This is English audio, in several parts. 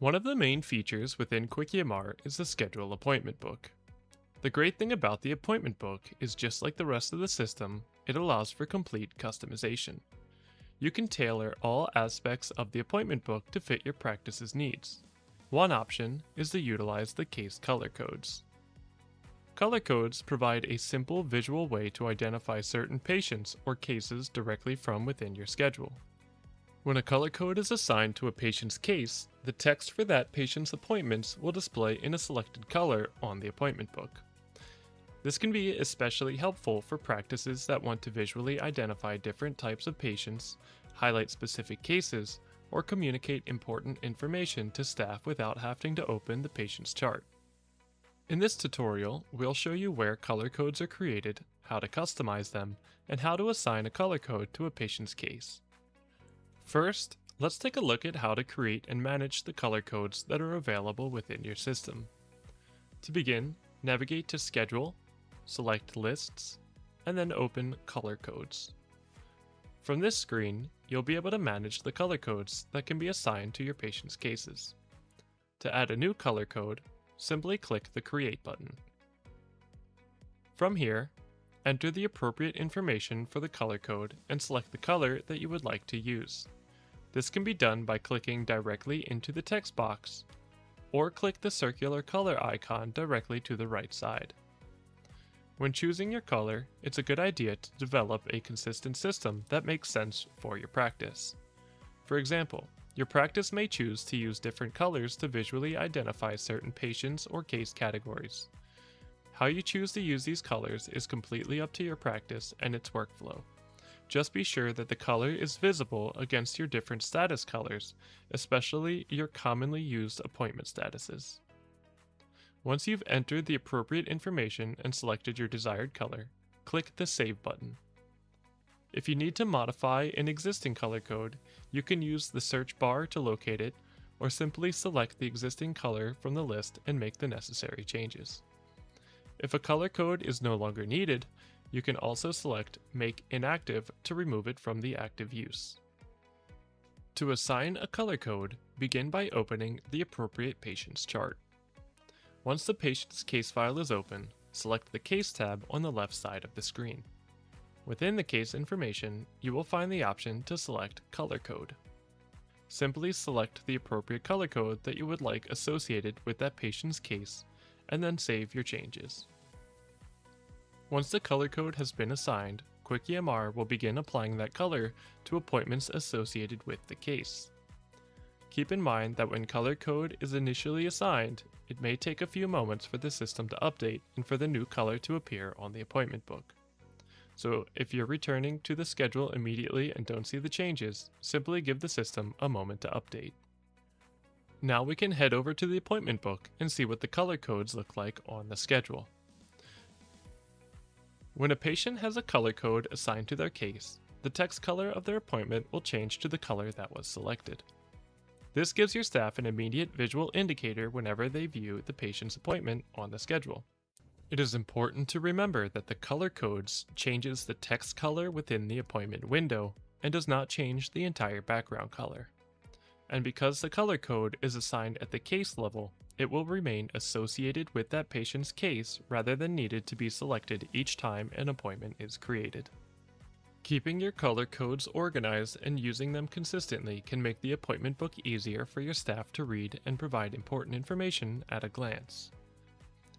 One of the main features within QuickEMR is the Schedule Appointment Book. The great thing about the appointment book is just like the rest of the system, it allows for complete customization. You can tailor all aspects of the appointment book to fit your practice's needs. One option is to utilize the case color codes. Color codes provide a simple visual way to identify certain patients or cases directly from within your schedule. When a color code is assigned to a patient's case, the text for that patient's appointments will display in a selected color on the appointment book. This can be especially helpful for practices that want to visually identify different types of patients, highlight specific cases, or communicate important information to staff without having to open the patient's chart. In this tutorial, we'll show you where color codes are created, how to customize them, and how to assign a color code to a patient's case. First, let's take a look at how to create and manage the color codes that are available within your system. To begin, navigate to Schedule, select Lists, and then open Color Codes. From this screen, you'll be able to manage the color codes that can be assigned to your patient's cases. To add a new color code, simply click the Create button. From here, enter the appropriate information for the color code and select the color that you would like to use. This can be done by clicking directly into the text box, or click the circular color icon directly to the right side. When choosing your color, it's a good idea to develop a consistent system that makes sense for your practice. For example, your practice may choose to use different colors to visually identify certain patients or case categories. How you choose to use these colors is completely up to your practice and its workflow. Just be sure that the color is visible against your different status colors, especially your commonly used appointment statuses. Once you've entered the appropriate information and selected your desired color, click the Save button. If you need to modify an existing color code, you can use the search bar to locate it, or simply select the existing color from the list and make the necessary changes. If a color code is no longer needed, you can also select Make Inactive to remove it from the active use. To assign a color code, begin by opening the appropriate patient's chart. Once the patient's case file is open, select the Case tab on the left side of the screen. Within the case information, you will find the option to select Color Code. Simply select the appropriate color code that you would like associated with that patient's case, and then save your changes. Once the color code has been assigned, QuickEMR will begin applying that color to appointments associated with the case. Keep in mind that when color code is initially assigned, it may take a few moments for the system to update and for the new color to appear on the appointment book. So if you're returning to the schedule immediately and don't see the changes, simply give the system a moment to update. Now we can head over to the appointment book and see what the color codes look like on the schedule. When a patient has a color code assigned to their case, the text color of their appointment will change to the color that was selected. This gives your staff an immediate visual indicator whenever they view the patient's appointment on the schedule. It is important to remember that the color codes changes the text color within the appointment window and does not change the entire background color. And because the color code is assigned at the case level, it will remain associated with that patient's case rather than needed to be selected each time an appointment is created. Keeping your color codes organized and using them consistently can make the appointment book easier for your staff to read and provide important information at a glance.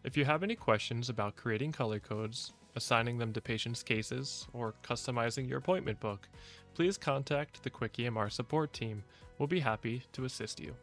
If you have any questions about creating color codes, assigning them to patients' cases, or customizing your appointment book, please contact the QuickEMR support team. We'll be happy to assist you.